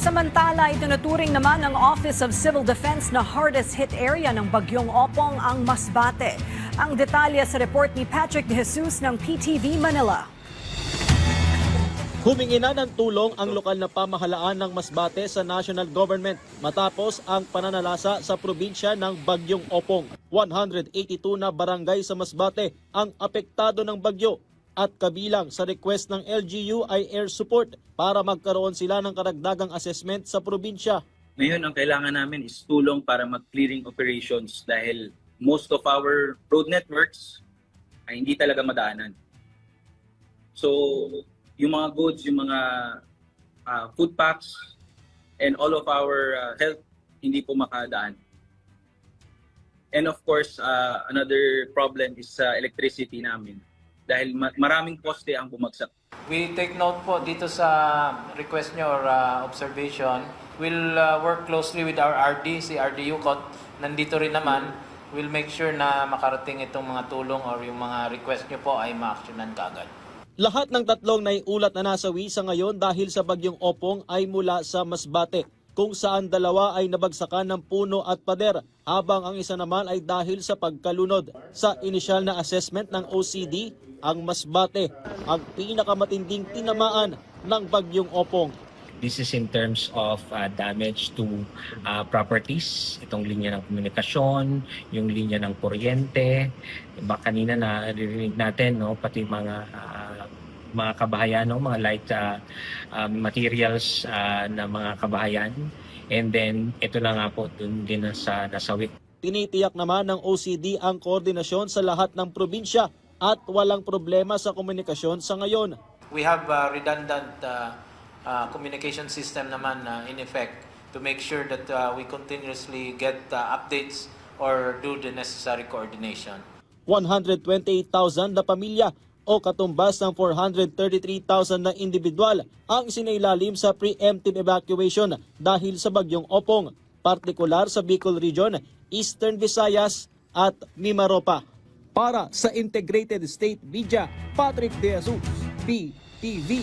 Samantala, itinuturing naman ng Office of Civil Defense na hardest hit area ng Bagyong Opong ang Masbate. Ang detalye sa report ni Patrick De Jesus ng PTV Manila. Humingi na ng tulong ang lokal na pamahalaan ng Masbate sa national government matapos ang pananalasa sa probinsya ng Bagyong Opong. 182 na barangay sa Masbate ang apektado ng bagyo at kabilang sa request ng LGU ay air support para magkaroon sila ng karagdagang assessment sa probinsya. Ngayon, ang kailangan namin is tulong para mag-clearing operations dahil most of our road networks ay hindi talaga madaanan. So, yung mga goods, yung mga food packs, and all of our health, hindi po makadaan. And of course, another problem is electricity namin dahil maraming poste ang bumagsak. We take note po dito sa request nyo or observation. We'll work closely with our RD, si RD Yucot. Nandito rin naman. We'll make sure na makarating itong mga tulong or yung mga request nyo po ay ma-actionan kaagad. Lahat ng tatlong naiulat na nasawi sa ngayon dahil sa Bagyong Opong ay mula sa Masbate, kung saan dalawa ay nabagsakan ng puno at pader, habang ang isa naman ay dahil sa pagkalunod. Sa inisyal na assessment ng OCD, ang Masbate ang pinakamatinding tinamaan ng Bagyong Opong. This is in terms of damage to properties, itong linya ng komunikasyon, yung linya ng kuryente. Diba, kanina naririnig natin, no, pati mga kabahayan, no, mga light materials na mga kabahayan. And then ito na nga po dun din sa nasawi. Tinitiyak naman ng OCD ang koordinasyon sa lahat ng probinsya at walang problema sa komunikasyon sa ngayon. We have redundant communication system naman in effect to make sure that we continuously get updates or do the necessary coordination. 128,000 na pamilya o katumbas ng 433,000 na individual ang sinailalim sa preemptive evacuation dahil sa Bagyong Opong, partikular sa Bicol Region, Eastern Visayas at Mimaropa. Para sa Integrated State Media, Patrick De Jesus, PTV.